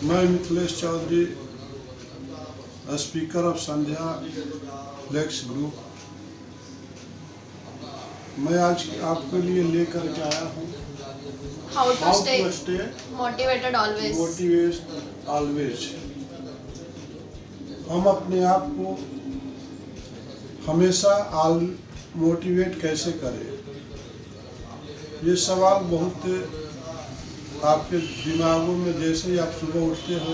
मैं Mithilesh Chaudhary, speaker of Sandhya flex group. मैं आज आपके लिए लेकर के आया हूँ How to stay stay motivated always. Motivate always. हम अपने आप को हमेशा मोटिवेट कैसे करें, ये सवाल बहुत आपके दिमागों में जैसे ही आप सुबह उठते हो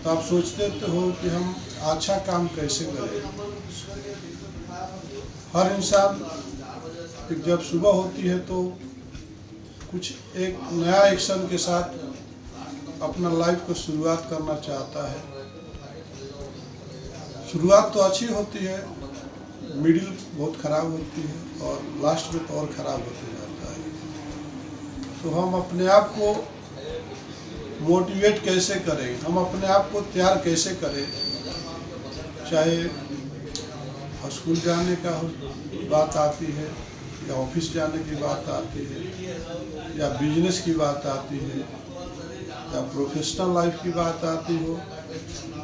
तो आप सोचते हो कि हम अच्छा काम कैसे करें। हर इंसान जब सुबह होती है तो कुछ एक नया एक्शन के साथ अपना लाइफ को शुरुआत करना चाहता है। शुरुआत तो अच्छी होती है, मिडिल बहुत ख़राब होती है और लास्ट में तो और ख़राब होते जाता है। तो हम अपने आप को मोटिवेट कैसे करें, हम अपने आप को तैयार कैसे करें, चाहे स्कूल जाने का बात आती है या ऑफिस जाने की बात आती है या बिजनेस की बात आती है या प्रोफेशनल लाइफ की बात आती हो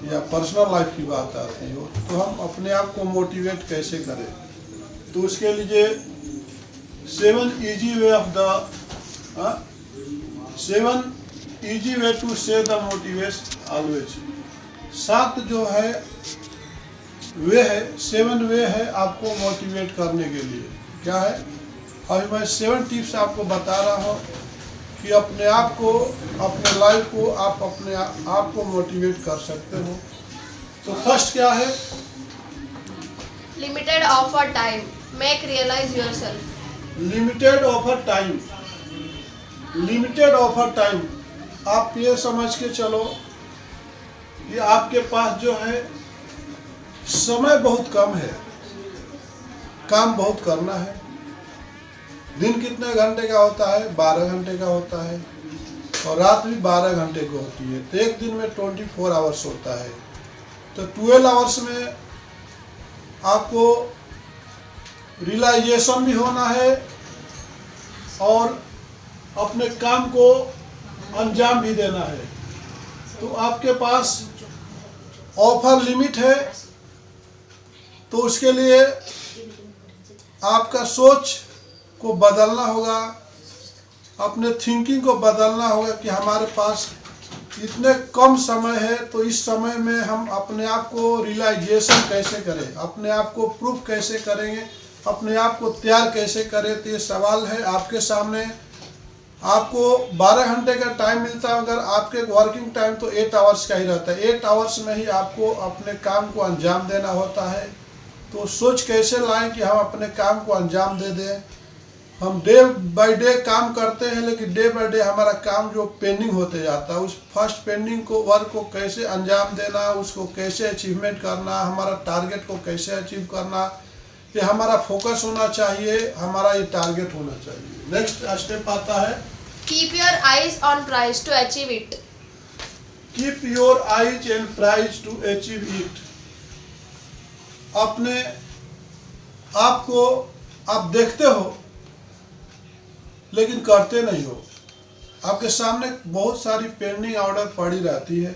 या पर्सनल लाइफ की बात आती हो, तो हम अपने आप को मोटिवेट कैसे करें। तो उसके लिए 7 easy way of the 7 easy way to say the motivation always। 7 जो है वे है, 7 वे है आपको मोटिवेट करने के लिए। क्या है? अभी मैं 7 टिप्स आपको बता रहा हूँ कि अपने आप को, अपने लाइफ को आप अपने आप को मोटिवेट कर सकते हो। तो फर्स्ट क्या है? Limited offer time. Make realize yourself. Limited offer time. Limited offer time, आप ये समझ के चलो कि आपके पास जो है समय बहुत कम है, काम बहुत करना है। दिन कितने घंटे का होता है? 12 घंटे का होता है और रात भी 12 घंटे की होती है। तो एक दिन में 24 आवर्स होता है। तो 12 आवर्स में आपको रियलाइजेशन भी होना है और अपने काम को अंजाम भी देना है। तो आपके पास ऑफर लिमिट है, तो उसके लिए आपका सोच को बदलना होगा, अपने थिंकिंग को बदलना होगा कि हमारे पास इतने कम समय है, तो इस समय में हम अपने आप को रियलाइजेशन कैसे करें, अपने आप को प्रूफ कैसे करेंगे, अपने आप को तैयार कैसे करें। तो ये सवाल है आपके सामने। आपको 12 घंटे का टाइम मिलता है, अगर आपके वर्किंग टाइम तो 8 आवर्स का ही रहता है। 8 आवर्स में ही आपको अपने काम को अंजाम देना होता है। तो सोच कैसे लाएं कि हम अपने काम को अंजाम दे दें। हम डे बाय डे काम करते हैं, लेकिन डे बाय डे हमारा काम जो पेंडिंग होते जाता है, उस फर्स्ट पेंडिंग को वर्क को कैसे अंजाम देना, उसको कैसे अचीवमेंट करना, हमारा टारगेट को कैसे अचीव करना, ये हमारा फोकस होना चाहिए, हमारा ये टारगेट होना चाहिए। नेक्स्ट स्टेप आता है Keep your eyes on prize to achieve it. Keep your eyes and prize to achieve it. अपने आप को आप देखते हो लेकिन करते नहीं हो। आपके सामने बहुत सारी पेंडिंग ऑर्डर पड़ी रहती है,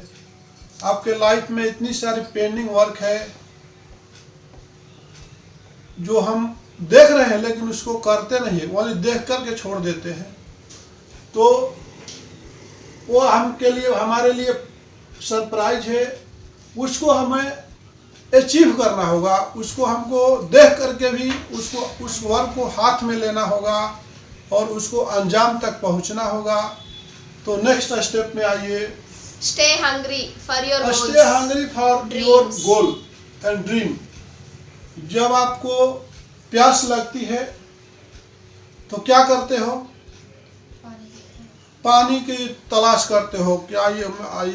आपके लाइफ में इतनी सारी पेंडिंग वर्क है जो हम देख रहे हैं लेकिन उसको करते नहीं है, वो देख करके छोड़ देते हैं। तो वो हमके लिए, हमारे लिए सरप्राइज है, उसको हमें अचीव करना होगा, उसको हमको देख करके भी उसको, उस वर्क को हाथ में लेना होगा और उसको अंजाम तक पहुंचना होगा। तो नेक्स्ट स्टेप में आइए, Stay hungry for your goals. Stay hungry for your Dreams. Goal and dream. जब आपको प्यास लगती है तो क्या करते हो? पानी की तलाश करते हो कि आई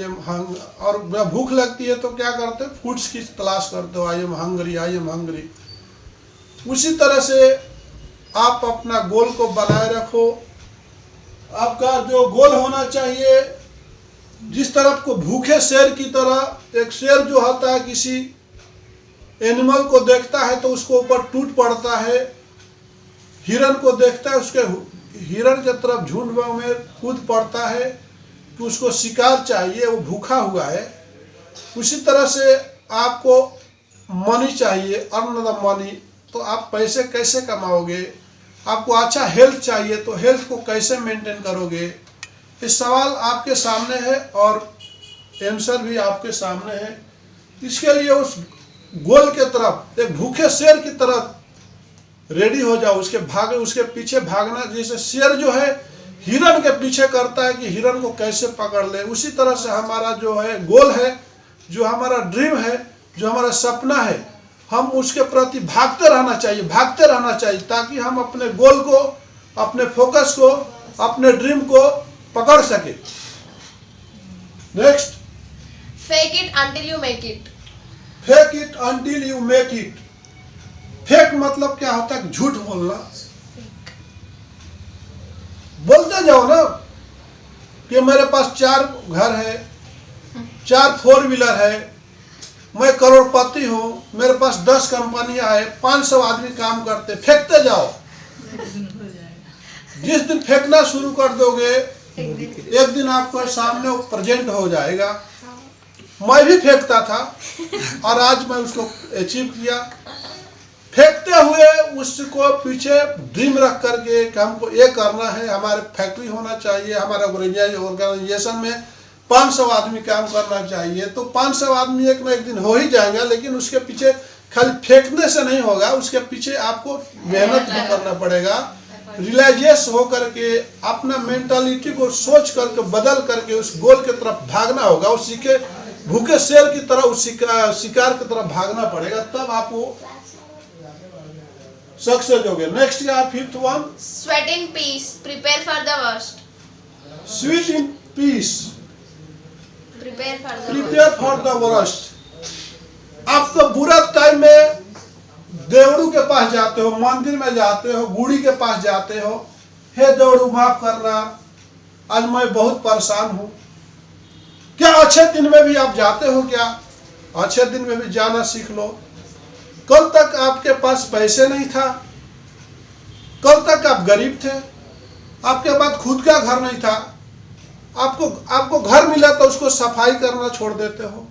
एम हंग। और भूख लगती है तो क्या करते हो? फूड्स की तलाश करते हो, I am hungry, I am hungry. उसी तरह से आप अपना गोल को बनाए रखो। आपका जो गोल होना चाहिए, जिस तरह आपको भूखे शेर की तरह, एक शेर जो होता है किसी एनिमल को देखता है तो उसको ऊपर टूट पड़ता है, हिरन को देखता है उसके हिरण की तरफ झुंड में कूद पड़ता है, कि उसको शिकार चाहिए, वो भूखा हुआ है, उसी तरह से आपको मनी चाहिए, अर्न द मनी। तो आप पैसे कैसे कमाओगे? आपको अच्छा हेल्थ चाहिए, तो हेल्थ को कैसे मेंटेन करोगे? ये सवाल आपके सामने है और आंसर भी आपके सामने है। इसके लिए उस गोल के तरफ एक भूखे शेर की तरफ रेडी हो जाओ, उसके पीछे भागना। जैसे शेर जो है हिरन के पीछे करता है कि हिरन को कैसे पकड़ ले, उसी तरह से हमारा जो है गोल है, जो हमारा ड्रीम है, जो हमारा सपना है, हम उसके प्रति भागते रहना चाहिए, ताकि हम अपने गोल को, अपने फोकस को, अपने ड्रीम को पकड़ सके। Next, fake it until you make it. Fake it until you make it. Fake मतलब क्या होता है? झूठ बोलना। बोलते जाओ ना कि मेरे पास 4 घर है, 4 4 व्हीलर है, मैं करोड़पति हूँ, मेरे पास 10 कंपनियां है, 500 आदमी काम करते। फेंकते जाओ। जिस दिन फेंकना शुरू कर दोगे, एक दिन आपके सामने वो प्रेजेंट हो जाएगा। मैं भी फेंकता था और आज मैं उसको अचीव किया। फेंकते हुए उसको पीछे ड्रीम रख करके कि हमको ये करना है, हमारे फैक्ट्री होना चाहिए, हमारा ऑर्गेनाइजेशन में 500 आदमी काम करना चाहिए। तो 500 आदमी एक ना एक दिन हो ही जाएगा, लेकिन उसके पीछे खाली फेंकने से नहीं होगा, उसके पीछे आपको मेहनत भी करना पड़ेगा। रियलाइजेस हो करके अपना मेंटालिटी को सोच करके बदल करके उस गोल की तरफ भागना होगा। उसी के भूखे शेर की तरह उस शिकार की तरफ भागना पड़ेगा, तब आपको सक्सेस हो गए। नेक्स्ट या 5th one, sweat in peace, prepare for the worst. Sweet in peace, prepare for the worst. आप तो बुरा टाइम में देवड़ू के पास जाते हो, मंदिर में जाते हो, गुड़ी के पास जाते हो, हे देवड़ू माफ करना, आज मैं बहुत परेशान हूँ। क्या अच्छे दिन में भी आप जाते हो? क्या अच्छे दिन में भी जाना सीख लो। कल तक आपके पास पैसे नहीं था, कल तक आप गरीब थे, आपके पास खुद का घर नहीं था, आपको घर मिला तो उसको सफाई करना छोड़ देते हो।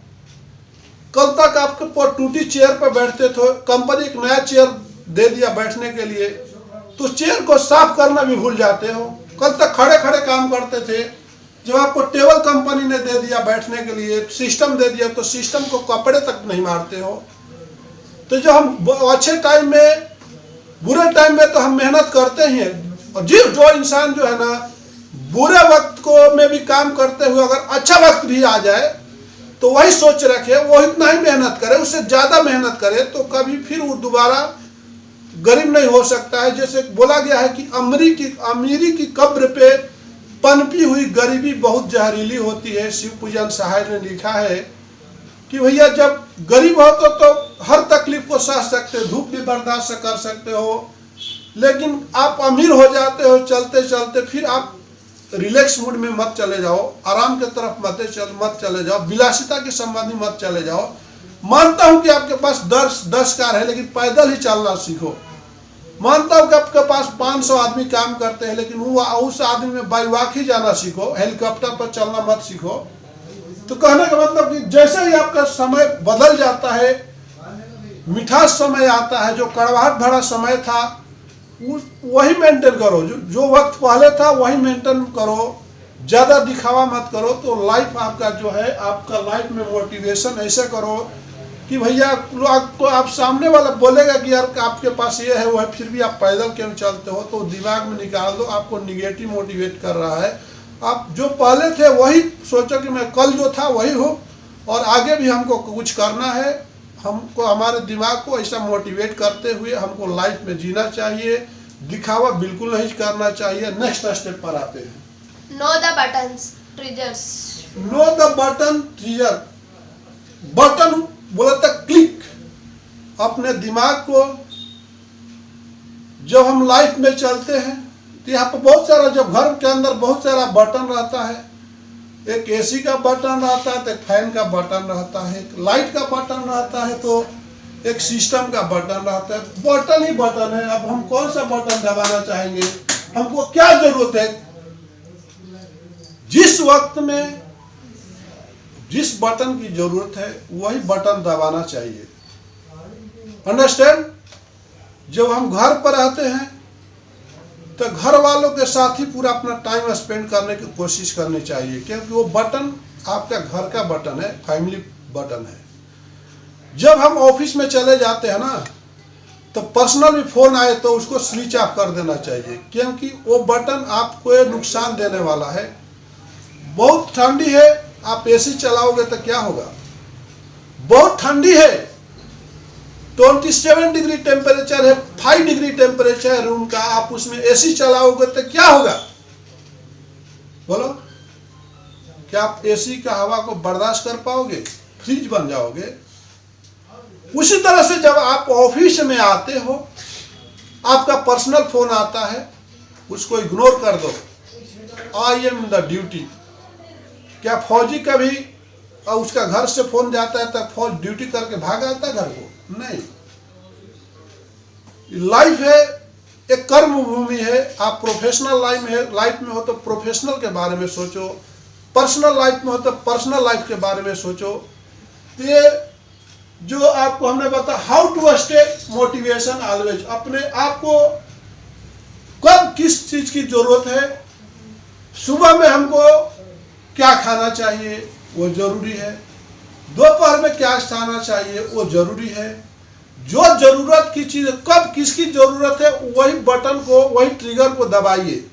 कल तक आपके पर टूटी चेयर पर बैठते थे, कंपनी एक नया चेयर दे दिया बैठने के लिए, तो चेयर को साफ करना भी भूल जाते हो। कल तक खड़े खड़े काम करते थे, जब आपको टेबल कंपनी ने दे दिया बैठने के लिए, सिस्टम दे दिया, तो सिस्टम को कपड़े तक नहीं मारते हो। तो जो हम अच्छे टाइम में, बुरे टाइम में तो हम मेहनत करते ही हैं। और जो इंसान जो है ना बुरे वक्त को में भी काम करते हुए अगर अच्छा वक्त भी आ जाए तो वही सोच रखे, वो इतना ही मेहनत करे, उससे ज्यादा मेहनत करे, तो कभी फिर वो दोबारा गरीब नहीं हो सकता है। जैसे बोला गया है कि अमीरी की कब्र पे पनपी हुई गरीबी बहुत जहरीली होती है। शिव पूजन सहाय ने लिखा है कि भैया जब गरीब हो तो हर तकलीफ को सह सकते हो, धूप भी बर्दाश्त कर सकते हो, लेकिन आप अमीर हो जाते हो चलते चलते, फिर आप रिलैक्स मूड में मत चले जाओ, आराम की तरफ मत चले जाओ, विलासिता के संबंधी मत चले जाओ। मानता हूं कि आपके पास 10 कार है, लेकिन पैदल ही चलना सीखो। मानता हूं कि आपके पास 500 आदमी काम करते हैं, लेकिन उस आदमी में बाई वॉक ही जाना सीखो, हेलीकॉप्टर पर चलना मत सीखो। तो कहने का मतलब कि जैसे ही आपका समय बदल जाता है, मिठास समय आता है, जो कड़वाहट भरा समय था वही मेंटेन करो, जो वक्त पहले था वही मेंटेन करो, ज्यादा दिखावा मत करो। तो लाइफ आपका जो है, आपका लाइफ में मोटिवेशन ऐसे करो कि भैया आपको, आप सामने वाला बोलेगा कि यार आपके पास ये है वो है, फिर भी आप पैदल क्यों चलते हो, तो दिमाग में निकाल दो, आपको निगेटिव मोटिवेट कर रहा है। आप जो पहले थे वही सोचो कि मैं कल जो था वही हूँ, और आगे भी हमको कुछ करना है। हमको हमारे दिमाग को ऐसा मोटिवेट करते हुए हमको लाइफ में जीना चाहिए, दिखावा बिल्कुल नहीं करना चाहिए। नेक्स्ट स्टेप पर आते हैं। Know the buttons triggers. Know the button trigger. Button बोला था क्लिक। अपने दिमाग को, जब हम लाइफ में चलते हैं तो यहाँ पर बहुत सारा, जब घर के अंदर बहुत सारा बटन रहता है, एक एसी का बटन रहता है, तो एक फैन का बटन रहता है, एक लाइट का बटन रहता है, तो एक सिस्टम का बटन रहता है। बटन ही बटन है। अब हम कौन सा बटन दबाना चाहेंगे, हमको क्या जरूरत है। जिस वक्त में जिस बटन की जरूरत है वही बटन दबाना चाहिए। अंडरस्टैंड? जब हम घर पर रहते हैं तो घर वालों के साथ ही पूरा अपना टाइम स्पेंड करने की कोशिश करनी चाहिए, क्योंकि वो बटन आपका घर का बटन है, फैमिली बटन है। जब हम ऑफिस में चले जाते हैं ना, तो पर्सनल भी फोन आए तो उसको स्विच ऑफ कर देना चाहिए, क्योंकि वो बटन आपको नुकसान देने वाला है। बहुत ठंडी है, आप एसी चलाओगे तो क्या होगा? बहुत ठंडी है, 27 डिग्री टेम्परेचर है, 5 डिग्री टेम्परेचर है रूम का, आप उसमें एसी चलाओगे तो क्या होगा? बोलो, क्या आप एसी का हवा को बर्दाश्त कर पाओगे? फ्रिज बन जाओगे। उसी तरह से जब आप ऑफिस में आते हो, आपका पर्सनल फोन आता है, उसको इग्नोर कर दो। I am the duty. क्या फौजी का भी उसका घर से फोन जाता है तब फौज ड्यूटी करके भाग आता है घर को? नहीं। लाइफ है, एक कर्म भूमि है। आप प्रोफेशनल लाइफ में हो तो प्रोफेशनल के बारे में सोचो, पर्सनल लाइफ में हो तो पर्सनल लाइफ के बारे में सोचो। तो ये जो आपको हमने बताया, how to stay motivation always, अपने आप को कब किस चीज की जरूरत है, सुबह में हमको क्या खाना चाहिए वो जरूरी है, दोपहर में क्या खाना चाहिए वो जरूरी है। जो जरूरत की चीज कब किसकी जरूरत है वही बटन को, वही ट्रिगर को दबाइए।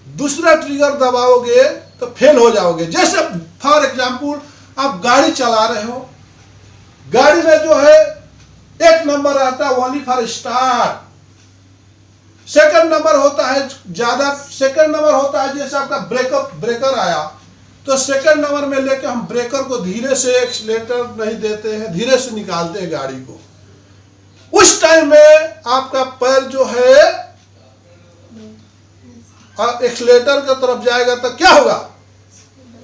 दूसरा ट्रिगर दबाओगे तो फेल हो जाओगे। जैसे फॉर एग्जांपल आप गाड़ी चला रहे हो, गाड़ी में जो है एक नंबर आता है only for start, second number होता है ज्यादा, सेकंड नंबर होता है जैसे आपका ब्रेकर आया तो सेकंड नंबर में लेके हम ब्रेकर को धीरे से, एक्सीलेटर नहीं देते हैं, धीरे से निकालते हैं गाड़ी को। उस टाइम में आपका पैर जो है एक्सीलेटर की तरफ जाएगा तो क्या होगा?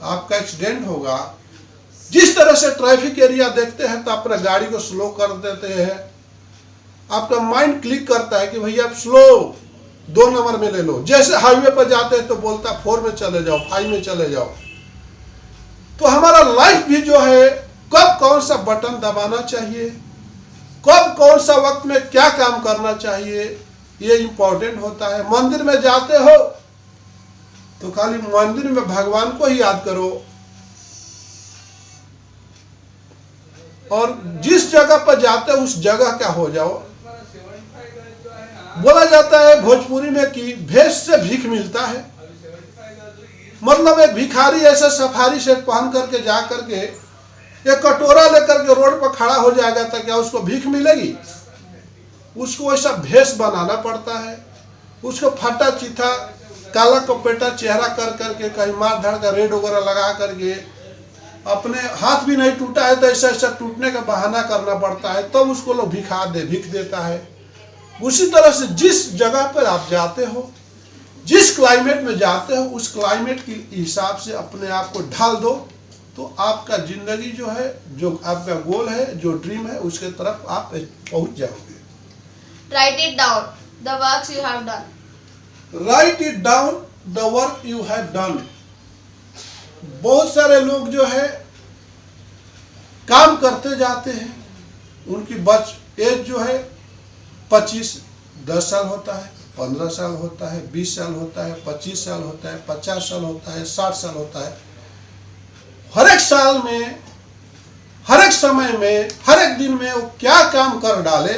आपका एक्सीडेंट होगा। जिस तरह से ट्रैफिक एरिया देखते हैं तो अपना गाड़ी को स्लो कर देते हैं, आपका माइंड क्लिक करता है कि भैया आप स्लो 2 नंबर में ले लो। जैसे हाईवे पर जाते हैं तो बोलता है 4 में चले जाओ, 5 में चले जाओ। तो हमारा लाइफ भी जो है, कब कौन सा बटन दबाना चाहिए, कब कौन सा वक्त में क्या काम करना चाहिए, ये इंपॉर्टेंट होता है। मंदिर में जाते हो तो खाली मंदिर में भगवान को ही याद करो, और जिस जगह पर जाते हो उस जगह का हो जाओ। बोला जाता है भोजपुरी में कि भेष से भीख मिलता है। मतलब एक भिखारी ऐसे सफारी सेट पहन करके जा करके एक कटोरा लेकर के रोड पर खड़ा हो जाएगा तो क्या उसको भीख मिलेगी? उसको ऐसा भेष बनाना पड़ता है, उसको फटा चिथा काला कपेटा चेहरा कर करके, कहीं मार धाड़ का रेड वगैरह लगा करके, अपने हाथ भी नहीं टूटा है तो ऐसा ऐसा टूटने का बहाना करना पड़ता है, तब तो उसको लोग भीख देता है। उसी तरह से जिस जगह पर आप जाते हो, जिस क्लाइमेट में जाते हो, उस क्लाइमेट के हिसाब से अपने आप को ढाल दो, तो आपका जिंदगी जो है, जो आपका गोल है, जो ड्रीम है, उसके तरफ आप पहुंच जाओगे। Write it down the works you have done. Write it down the work you have done. बहुत सारे लोग जो है काम करते जाते हैं, उनकी एज जो है 25, 10 साल होता है, 15 साल होता है, 20 साल होता है, 25 साल होता है, 50 साल होता है, 60 साल होता है। हर एक साल में, हर एक समय में, हर एक दिन में वो क्या काम कर डाले,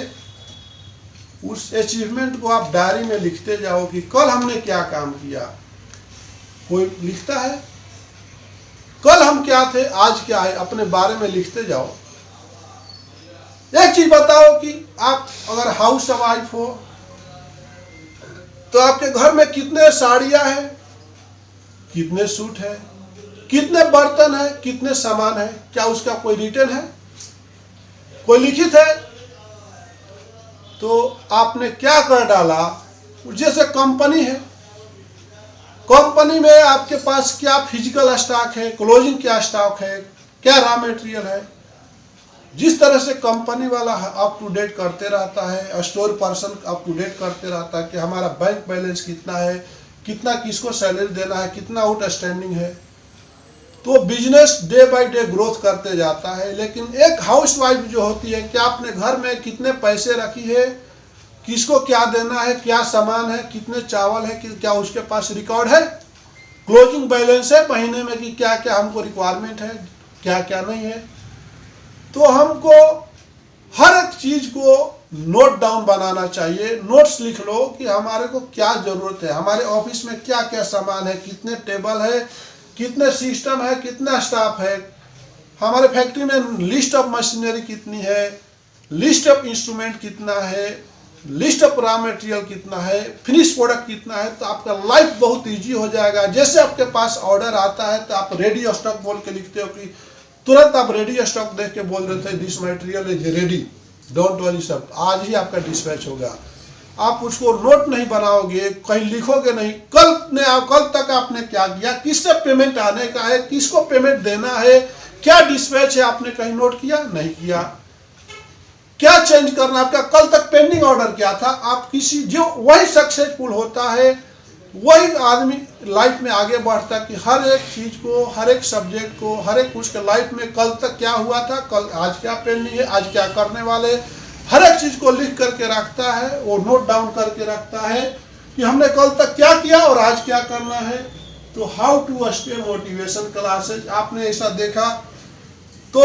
उस अचीवमेंट को आप डायरी में लिखते जाओ कि कल हमने क्या काम किया। कोई लिखता है कल हम क्या थे, आज क्या है, अपने बारे में लिखते जाओ। एक चीज बताओ कि आप अगर हाउस वाइफ हो तो आपके घर में कितने साड़ियां हैं, कितने सूट है, कितने बर्तन है, कितने सामान है, क्या उसका कोई रिटर्न है, कोई लिखित है? तो आपने क्या कर डाला। जैसे कंपनी है, कंपनी में आपके पास क्या फिजिकल स्टॉक है, क्लोजिंग क्या स्टॉक है, क्या रॉ मटेरियल है। जिस तरह से कंपनी वाला अप टू डेट करते रहता है, store person up to date करते रहता है कि हमारा बैंक बैलेंस कितना है, कितना किसको सैलरी देना है, कितना आउटस्टैंडिंग है, तो business day by day growth करते जाता है। लेकिन एक हाउसवाइफ जो होती है, क्या अपने घर में कितने पैसे रखी है, किसको क्या देना है, क्या सामान है, कितने चावल है, क्या उसके पास रिकॉर्ड है, क्लोजिंग बैलेंस है महीने में कि क्या क्या हमको रिक्वायरमेंट है, क्या क्या नहीं है। तो हमको हर एक चीज को नोट डाउन बनाना चाहिए। नोट्स लिख लो कि हमारे को क्या जरूरत है, हमारे ऑफिस में क्या क्या सामान है, कितने टेबल है, कितने सिस्टम है, कितना स्टाफ है, हमारे फैक्ट्री में लिस्ट ऑफ मशीनरी कितनी है, लिस्ट ऑफ इंस्ट्रूमेंट कितना है, लिस्ट ऑफ रॉ मटेरियल कितना है, फिनिश प्रोडक्ट कितना है। तो आपका लाइफ बहुत इजी हो जाएगा। जैसे आपके पास ऑर्डर आता है तो आप रेडी स्टॉक बोल के लिखते हो कि तुरंत आप रेडी स्टॉक देख के बोल देते हैं this material is ready, don't worry सब, आज ही आपका डिस्पैच होगा। आप उसको नोट नहीं बनाओगे, कहीं लिखोगे नहीं, कल तक आपने क्या किया, किससे पेमेंट आने का है, किसको पेमेंट देना है, क्या डिस्पैच है, आपने कहीं नोट किया नहीं किया, क्या चेंज करना, आपका कल तक पेंडिंग ऑर्डर क्या था। आप किसी जो वही सक्सेसफुल होता है, वही आदमी लाइफ में आगे बढ़ता है कि हर एक चीज को, हर एक सब्जेक्ट को, हर एक उसके लाइफ में कल तक क्या हुआ था, कल आज क्या पेंडिंग है, आज क्या करने वाले, हर एक चीज को लिख करके रखता है, वो नोट डाउन करके रखता है कि हमने कल तक क्या किया और आज क्या करना है। तो how to stay motivation classes, आपने ऐसा देखा। तो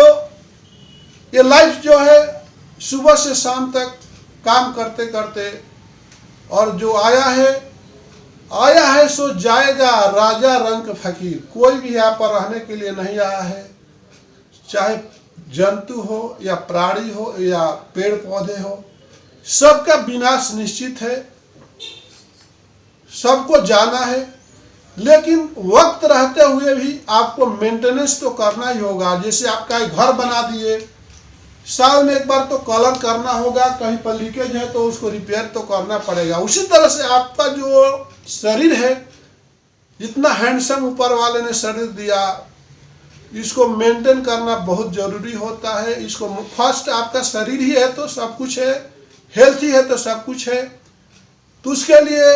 ये लाइफ जो है सुबह से शाम तक काम करते करते, और जो आया है सो जाएगा, राजा रंग फकीर। कोई भी यहाँ पर रहने के लिए नहीं आया है, चाहे जंतु हो या प्राणी हो या पेड़ पौधे हो, सबका विनाश निश्चित है, सबको जाना है। लेकिन वक्त रहते हुए भी आपको मेंटेनेंस तो करना ही होगा। जैसे आपका घर बना दिए, साल में एक बार तो कलर करना होगा, कहीं पर लीकेज है तो उसको रिपेयर तो करना पड़ेगा। उसी तरह से आपका जो शरीर है, जितना हैंडसम ऊपर वाले ने शरीर दिया, इसको मेंटेन करना बहुत जरूरी होता है। इसको फर्स्ट आपका शरीर ही है तो सब कुछ है, हेल्थ ही है तो सब कुछ है। तो उसके लिए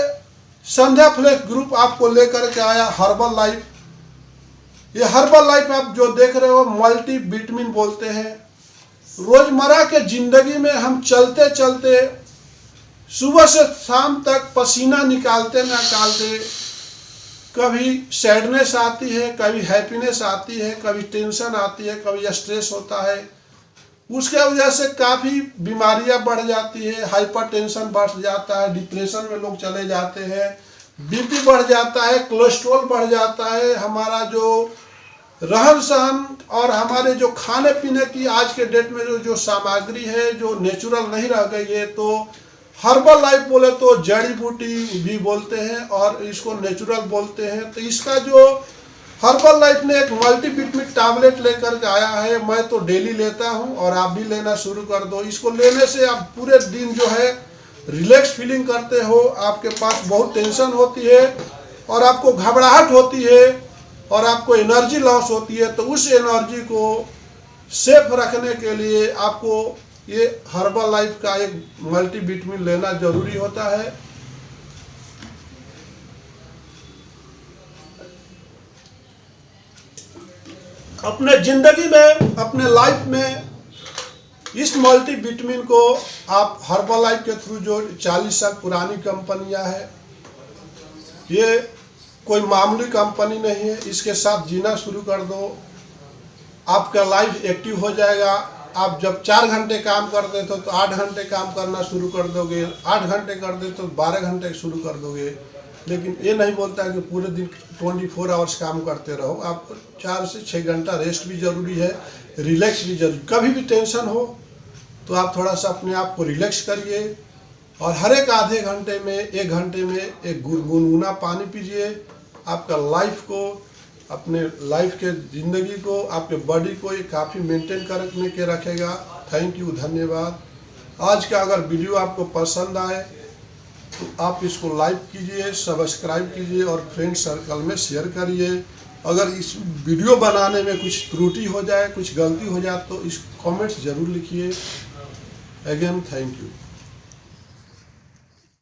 संध्या फ्लेक्स ग्रुप आपको लेकर के आया हर्बल लाइफ। ये हर्बल लाइफ आप जो देख रहे हो मल्टी विटामिन बोलते हैं। रोजमर्रा के जिंदगी में हम चलते चलते सुबह से शाम तक पसीना निकालते कभी सैडनेस आती है, कभी हैप्पीनेस आती है, कभी टेंशन आती है, कभी स्ट्रेस होता है। उसके वजह से काफ़ी बीमारियां बढ़ जाती है, हाइपर टेंशन बढ़ जाता है, डिप्रेशन में लोग चले जाते हैं, बीपी बढ़ जाता है, कोलेस्ट्रॉल बढ़ जाता है। हमारा जो रहन सहन और हमारे जो खाने पीने की आज के डेट में जो सामग्री है जो नेचुरल नहीं रह गई है। तो हर्बल लाइफ बोले तो जड़ी बूटी भी बोलते हैं और इसको नेचुरल बोलते हैं। तो इसका जो हर्बल लाइफ ने एक मल्टीविटामिन टैबलेट लेकर के आया है, मैं तो डेली लेता हूं और आप भी लेना शुरू कर दो। इसको लेने से आप पूरे दिन जो है रिलैक्स फीलिंग करते हो, आपके पास बहुत टेंशन होती है और आपको घबराहट होती है और आपको एनर्जी लॉस होती है। तो उस एनर्जी को सेफ रखने के लिए आपको ये हर्बल लाइफ का एक मल्टीविटामिन लेना जरूरी होता है। अपने जिंदगी में, अपने लाइफ में इस मल्टीविटामिन को आप हर्बल लाइफ के थ्रू, जो 40 साल पुरानी कंपनियां है, ये कोई मामूली कंपनी नहीं है, इसके साथ जीना शुरू कर दो, आपका लाइफ एक्टिव हो जाएगा। आप जब 4 घंटे काम करते थे तो 8 घंटे काम करना शुरू कर दोगे, 8 घंटे कर दे तो 12 घंटे शुरू कर दोगे। लेकिन ये नहीं बोलता है कि पूरे दिन 24 आवर्स काम करते रहो। आपको 4 से 6 घंटा रेस्ट भी जरूरी है, रिलैक्स भी जरूरी। कभी भी टेंशन हो तो आप थोड़ा सा अपने आप को रिलैक्स करिए और हर एक आधे घंटे में, 1 घंटे में एक गुनगुना पानी पीजिए। आपका लाइफ को, अपने लाइफ के ज़िंदगी को, आपके बॉडी को ये काफ़ी मेंटेन करने के रखेगा। थैंक यू, धन्यवाद। आज का अगर वीडियो आपको पसंद आए तो आप इसको लाइक कीजिए, सब्सक्राइब कीजिए और फ्रेंड सर्कल में शेयर करिए। अगर इस वीडियो बनाने में कुछ त्रुटि हो जाए, कुछ गलती हो जाए तो इस कमेंट्स ज़रूर लिखिए। Again thank you.